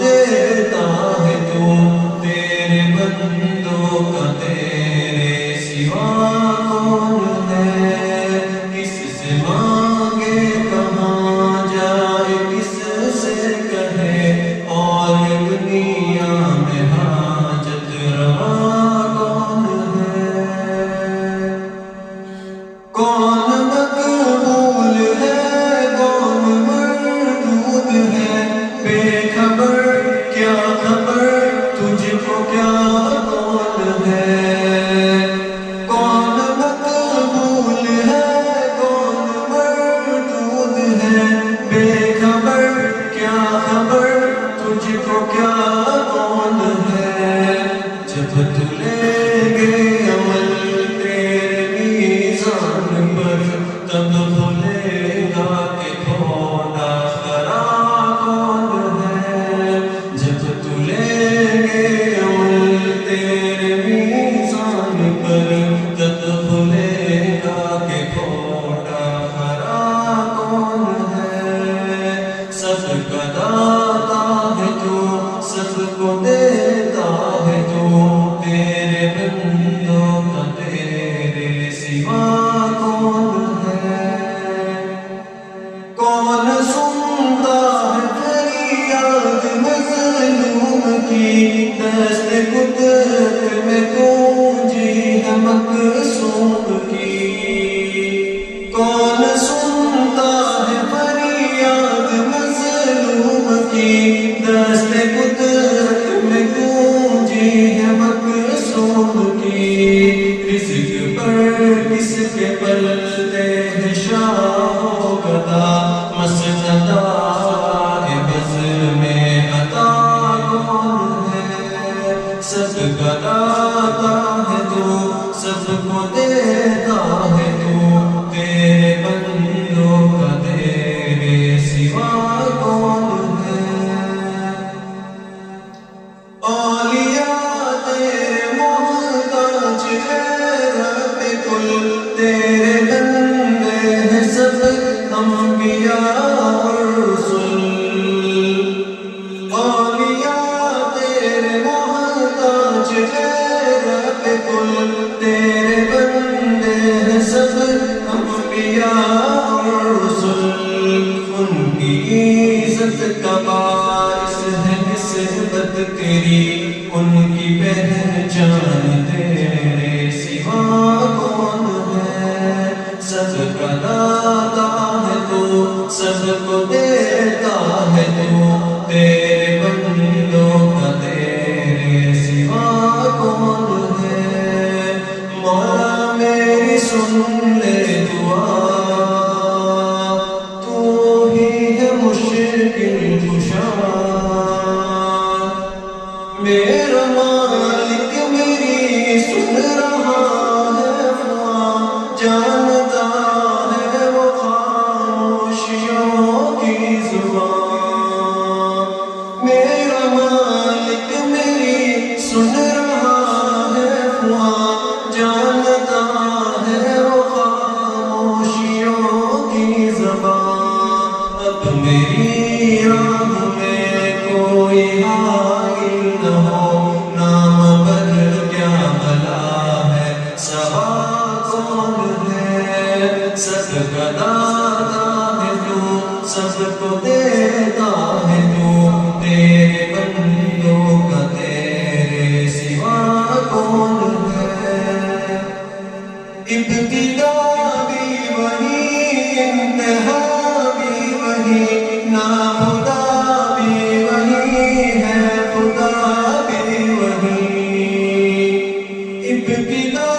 دیتا ہے تو تیرے بندوں کا تیرے سوا کون ہے؟ کس سے مانگے کہاں جائے کس سے کہے اور دنیا میں حاجت روا کون ہے؟ کون مقبول ہے کون مردود ہے بے خبر کیا خبر تجھ کو کیا کون ہے؟ کون مقبول ہے کون مردود ہے بے خبر کیا خبر تجھ کو کیا کون ہے؟ جب تو لے گے عمل تیرے میزان پر تب بھولے گا کہ کھونا خرا کون ہے؟ جب تو لے گے عمل تیرے میزان پر تب بھولے گا کہ کھونا خرا کون ہے؟ سب کا داتا ہے تو سب کو دیتا ہے تو تیرے بندوں کا تیرے سوا کون ہے؟ کون سنتا ہے فریاد مظلوم کی دست قدرت میں گونجی ہے مقصوم کی؟ کون سنتا ہے فریاد مظلوم کی دست قدرت میں گونجی ہے مقصوم کی؟ رزق پر کس کے پلتے ہیں شاہ و گدا مسجدہ بز میں عطا کون ہے؟ سب کا داتا ہے تو سب کو دیتا ہے تو تیرے بندوں کا تیرے سوا کون ہے؟ اولیاء تیرے محتاج ہے رب کل تیرے بندے ہیں سب انبیاء اور رسل۔ اولیاء تیرے محتاج ہے رب کل تیرے بندے ہیں سب انبیاء اور رسل۔ ان کی عزت کا باعث ہے نسبت تیری ان کی پہچان تیرے سوا کون ہے؟ سب کا داتا ہے تو سب کو دیتا ہے تو تیرے بندوں کا تیرے سوا کون ہے؟ مولا میری سن لے دعا تو ہی ہے مشکل کشا۔ میرا مالک میری سن رہا ہے دعا جانتا ہے وہ خاموشیوں کی زبان۔ میرا مالک میری سن رہا ہے دعا جانتا ہے وہ خاموشیوں کی زبان۔ اب میری راہ میں کوئی حائل نہ ہو نام پر کیا بلا ہے سوا کون ہے؟ سب کا داتا ہے تو سب کو دیتا ہے تو تیرے بندوں کا تیرے سوا کون ہے؟ ابتدا بھی وہی انتہا بھی وہی ناخدا بھی وہی ہے خدا بھی وہی۔ ابتدا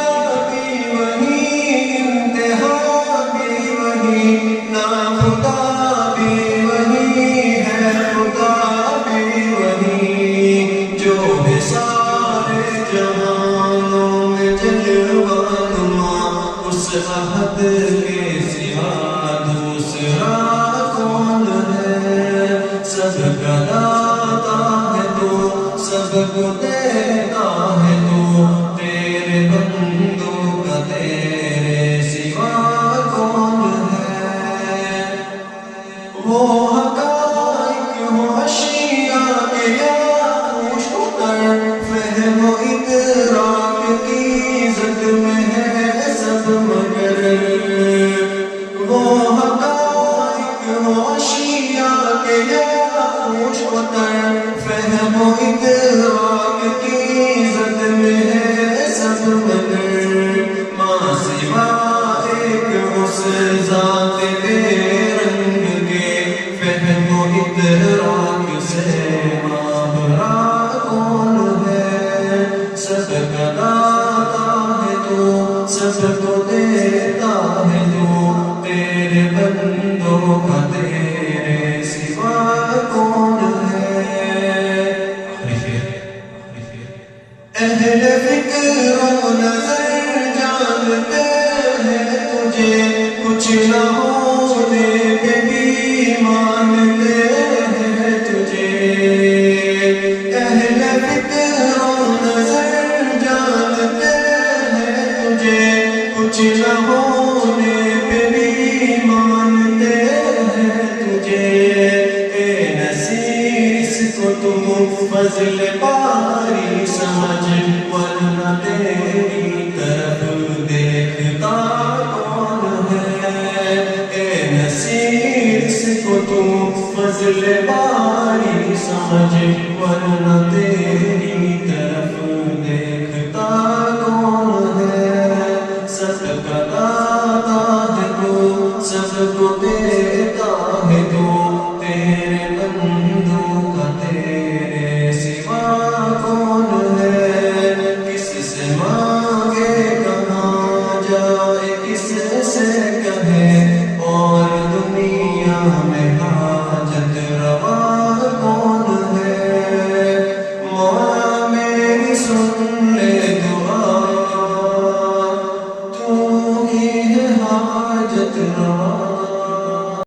بھی وہی انتہا بھی وہی ناخدا بھی وہی ہے خدا بھی وہی۔ جو ہے سارے جہانوں میں جلوہ نما اس احد کے سوا دوسرا کون ہے؟ سب کا داتا ہے تو سب کو دیتا ہے تو تیرے بندوں کا تیرے سوا کون ہے؟ وہ حقائق ہو اشیاء کے اہل فکر و نظر جانتے ہیں تجھے، کچھ نہ ہونے پہ بھی مانتے ہیں تجھے۔ اہل فکر و نظر جانتے ہیں تجھے، کچھ نہ ہونے پہ بھی مانتے ہیں تجھے۔ اے نصیر اس کو تم فضل باری سمجھ، ورنہ تیری طرف دیکھتا کون ہے۔ اے نصیر اس کو تم فضل باری سمجھ، ورنہ تیری طرف دیکھتا کون ہے۔ سب کا داتا ہے تو سب کو